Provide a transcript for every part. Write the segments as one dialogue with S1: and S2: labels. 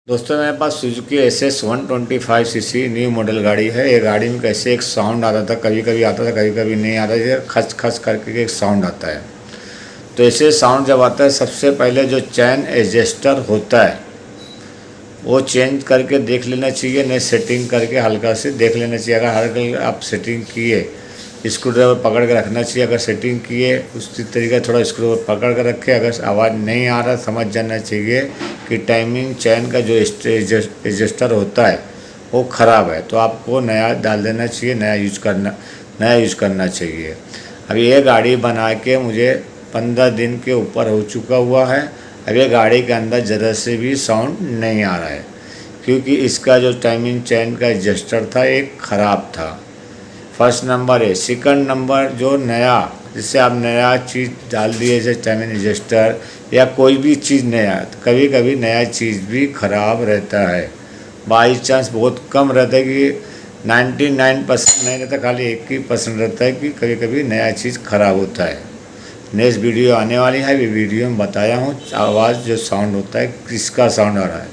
S1: दोस्तों मेरे पास Suzuki SS 125 CC new model गाड़ी है। ये गाड़ी में कैसे एक साउंड आता था, कभी कभी आता था कभी कभी नहीं आता था, खच खच करके एक साउंड आता है। तो ऐसे साउंड जब आता है, सबसे पहले जो चैन एडजस्टर होता है वो चेंज करके देख लेना चाहिए, नहीं सेटिंग करके हल्का से देख लेना चाहिए। अगर हल्का आप सेटिंग किए, स्क्रू ड्राइवर पकड़ के रखना चाहिए। अगर सेटिंग किए उसी तरीके थोड़ा स्क्रू ड्राइवर पकड़ कर रखे, अगर आवाज़ नहीं आ रहा समझ जाना चाहिए कि टाइमिंग चैन का जो एडजस्टर होता है वो ख़राब है, तो आपको नया डाल देना चाहिए, नया यूज करना चाहिए। अब ये गाड़ी बना के मुझे 15 दिन के ऊपर हो चुका हुआ है। अब ये गाड़ी के अंदर ज़रा से भी साउंड नहीं आ रहा है, क्योंकि इसका जो टाइमिंग चैन का एडजस्टर था एक ख़राब था। फर्स्ट नंबर है। सेकंड नंबर, जो नया जिससे आप नया चीज़ डाल दिए, जैसे टाइमिंग एडजस्टर या कोई भी चीज़ नया, कभी कभी नया चीज़ भी ख़राब रहता है। बाई चांस बहुत कम रहता है कि 99% नहीं रहता, खाली 1% रहता है कि कभी कभी नया चीज़ ख़राब होता है। नेक्स्ट वीडियो आने वाली है, भी वीडियो में बताया हूँ आवाज़ जो साउंड होता है किसका साउंड आ रहा है।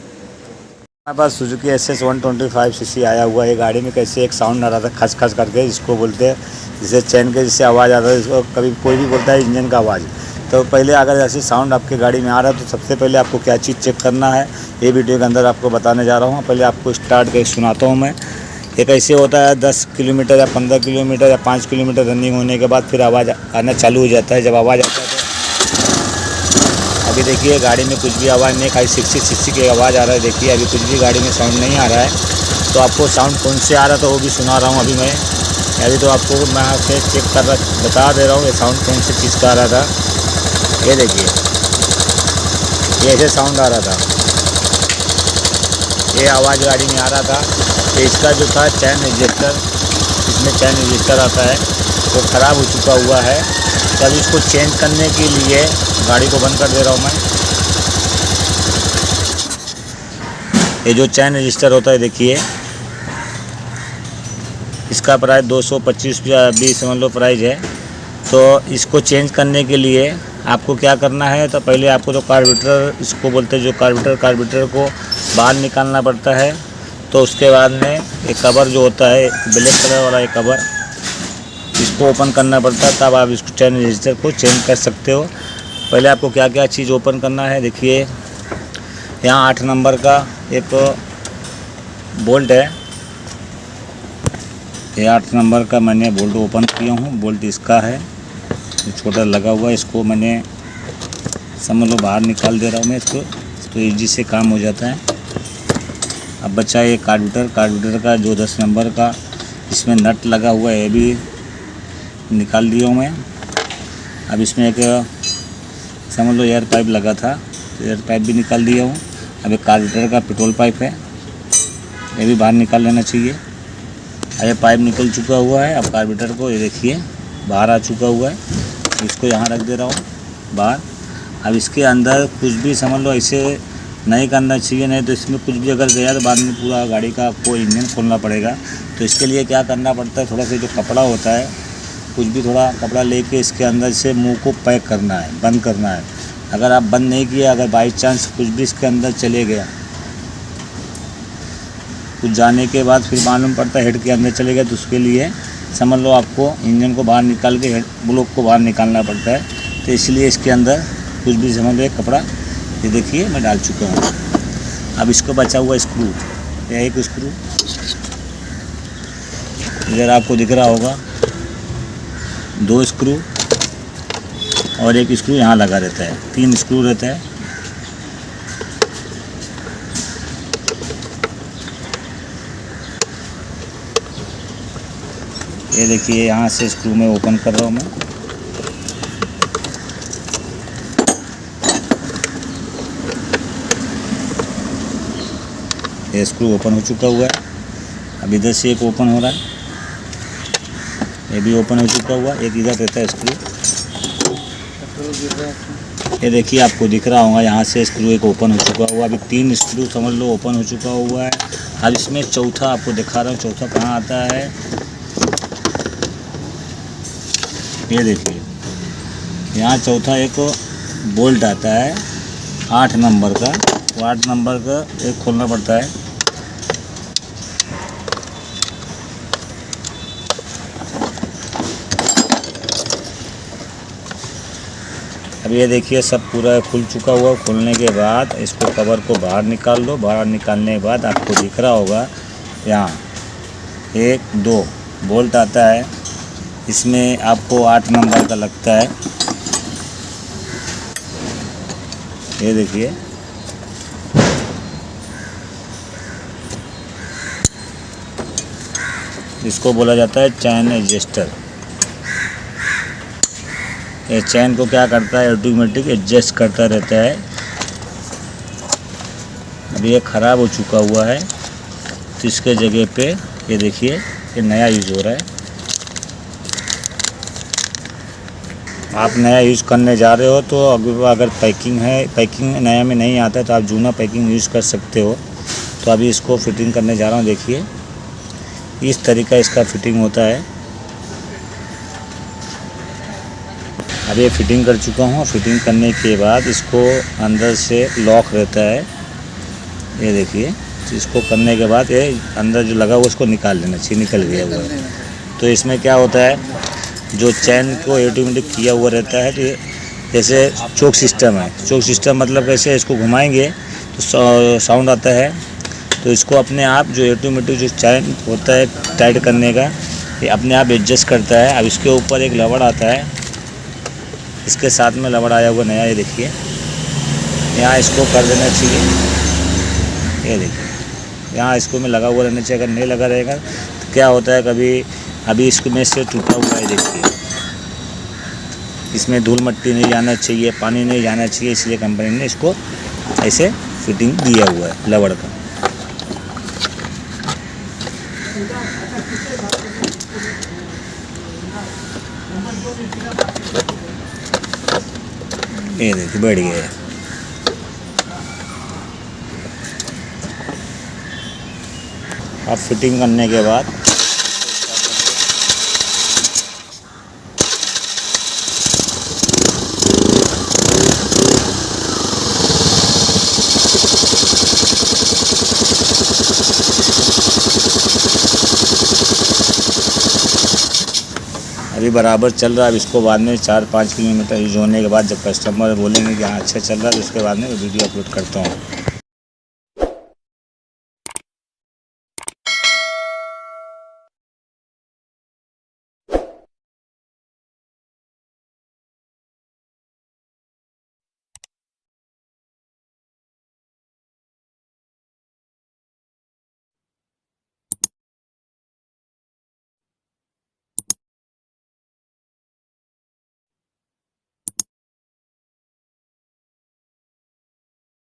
S1: हमारे पास सुजुकी SS 125 सीसी आया हुआ है। गाड़ी में कैसे एक साउंड आ रहा था खच खच करके, इसको बोलते हैं, जिसे चैन के जिससे आवाज़ आता है, इसको कभी कोई भी बोलता है इंजन का आवाज़। तो पहले अगर ऐसे साउंड आपके गाड़ी में आ रहा है तो सबसे पहले आपको क्या चीज़ चेक करना है, ये वीडियो के अंदर आपको बताने जा रहा हूँ। पहले आपको स्टार्ट करके सुनाता हूँ मैं। ये कैसे होता है, 10 किलोमीटर या 15 किलोमीटर या 5 किलोमीटर रनिंग होने के बाद फिर आवाज़ आना चालू हो जाता है। जब आवाज़ आता है तो अभी देखिए गाड़ी में कुछ भी आवाज़ नहीं, खाली सिक्सी की आवाज़ आ रहा है। देखिए अभी कुछ भी गाड़ी में साउंड नहीं आ रहा है। तो आपको साउंड कौन से आ रहा था वो भी सुना रहा हूँ अभी मैं। अभी तो आपको मैं से चेक कर रहा बता दे रहा हूँ ये साउंड कौन सी चीज़ का आ रहा था। ये देखिए, ये ऐसे साउंड आ रहा था, ये आवाज़ गाड़ी में आ रहा था। तो इसका जो था चैन एडजस्टर, इसमें चैन एडजस्टर आता है, वो ख़राब हो चुका हुआ है। तो अभी इसको चेंज करने के लिए गाड़ी को बंद कर दे रहा हूँ मैं। ये जो चैन रजिस्टर होता है देखिए, इसका प्राइस 225 या 20 समझ लो प्राइस है। तो इसको चेंज करने के लिए आपको क्या करना है, तो पहले आपको तो कार्बोरेटर, इसको बोलते हैं जो कार्बोरेटर को बाहर निकालना पड़ता है। तो उसके बाद में एक कवर जो होता है ब्लैक कलर वाला, एक कवर, इसको ओपन करना पड़ता है, तब आप इसको चैन रजिस्टर को चेंज कर सकते हो। पहले आपको क्या क्या चीज़ ओपन करना है, देखिए यहाँ 8 नंबर का एक बोल्ट है। ये 8 नंबर का मैंने बोल्ट ओपन किया हूँ। बोल्ट इसका है, छोटा लगा हुआ है, इसको मैंने समझ लो बाहर निकाल दे रहा हूँ मैं इसको, तो ईजी से काम हो जाता है। अब बचा ये कार्बोरेटर का जो 10 नंबर का इसमें नट लगा हुआ है, ये भी निकाल दिया हूँ मैं। अब इसमें एक समझ लो एयर पाइप लगा था, तो एयर पाइप भी निकाल दिया हूँ। अब एक कार्बोरेटर का पेट्रोल पाइप है, ये भी बाहर निकाल लेना चाहिए। ये पाइप निकल चुका हुआ है। अब कार्बोरेटर को ये देखिए बाहर आ चुका हुआ है, इसको यहाँ रख दे रहा हूँ बाहर। अब इसके अंदर कुछ भी समझ लो ऐसे नहीं करना चाहिए, नहीं तो इसमें कुछ भी अगर गया तो बाद में पूरा गाड़ी का आपको इंजन खोलना पड़ेगा। तो इसके लिए क्या करना पड़ता है, थोड़ा सा जो कपड़ा होता है, कुछ भी थोड़ा कपड़ा लेके इसके अंदर से मुंह को पैक करना है, बंद करना है। अगर आप बंद नहीं किया, अगर बाई चांस कुछ भी इसके अंदर चले गया, कुछ जाने के बाद फिर मालूम पड़ता है हेड के अंदर चले गया, तो उसके लिए समझ लो आपको इंजन को बाहर निकाल के हेड ब्लॉक को बाहर निकालना पड़ता है। तो इसलिए इसके अंदर कुछ भी समझ लो एक कपड़ा, ये देखिए मैं डाल चुका हूँ। अब इसको बचा हुआ स्क्रू, यह एक स्क्रू इधर आपको दिख रहा होगा, 2 स्क्रू और एक स्क्रू यहाँ लगा रहता है, 3 स्क्रू रहता है। ये देखिए यहाँ से स्क्रू में ओपन कर रहा हूँ मैं। ये स्क्रू ओपन हो चुका हुआ है। अब इधर से एक ओपन हो रहा है, ये भी ओपन हो चुका हुआ। एक इधर रहता है स्क्रू, ये देखिए आपको दिख रहा होगा, यहाँ से स्क्रू एक ओपन हो चुका हुआ। अभी 3 स्क्रू समझ लो ओपन हो चुका हुआ है। अब इसमें चौथा आपको दिखा रहा हूँ, चौथा कहाँ आता है, ये देखिए यहाँ चौथा एक बोल्ट आता है 8 नंबर का, 8 नंबर का एक खोलना पड़ता है। अब ये देखिए सब पूरा खुल चुका हुआ। खुलने के बाद इसको कवर को बाहर निकाल लो। बाहर निकालने के बाद आपको दिख रहा होगा यहाँ 1 2 बोल्ट आता है। इसमें आपको 8 नंबर का लगता है। ये देखिए इसको बोला जाता है चैन एडजस्टर। ये चैन को क्या करता है, ऑटोमेटिक एडजस्ट करता रहता है। अभी ये ख़राब हो चुका हुआ है तो इसके जगह पे ये देखिए ये नया यूज़ हो रहा है। आप नया यूज़ करने जा रहे हो तो अगर पैकिंग नया में नहीं आता है तो आप जूना पैकिंग यूज़ कर सकते हो। तो अभी इसको फिटिंग करने जा रहा हूँ। देखिए इस तरीका इसका फिटिंग होता है। अब ये फिटिंग कर चुका हूँ। फिटिंग करने के बाद इसको अंदर से लॉक रहता है। ये देखिए इसको करने के बाद ये अंदर जो लगा हुआ उसको निकाल लेना चाहिए। निकल गया हुआ है। तो इसमें क्या होता है, जो चैन को ऑटोमेटिक किया हुआ रहता है। तो जैसे चोक सिस्टम है। चोक सिस्टम मतलब कैसे, इसको घुमाएंगे तो साउंड आता है। तो इसको अपने आप जो ऑटोमेटिक जो चैन होता है टाइट करने का, ये अपने आप एडजस्ट करता है। अब इसके ऊपर एक रबड़ आता है। इसके साथ में रबड़ आया हुआ नया, ये देखिए यहाँ इसको कर देना चाहिए। ये देखिए यहाँ इसको में लगा हुआ रहना चाहिए। अगर नहीं लगा रहेगा तो क्या होता है, कभी अभी इसको में से टूटा हुआ है। देखिए इसमें धूल मट्टी नहीं जाना चाहिए, पानी नहीं जाना चाहिए, इसलिए कंपनी ने इसको ऐसे फिटिंग दिया हुआ है रबड़ का। ये देखिए बैठ गया है। अब फिटिंग करने के बाद अभी बराबर चल रहा है। अब इसको बाद में 4-5 किलोमीटर यूज होने के बाद जब कस्टमर बोलेंगे कि हाँ अच्छा चल रहा है तो उसके बाद में वीडियो अपलोड करता हूँ।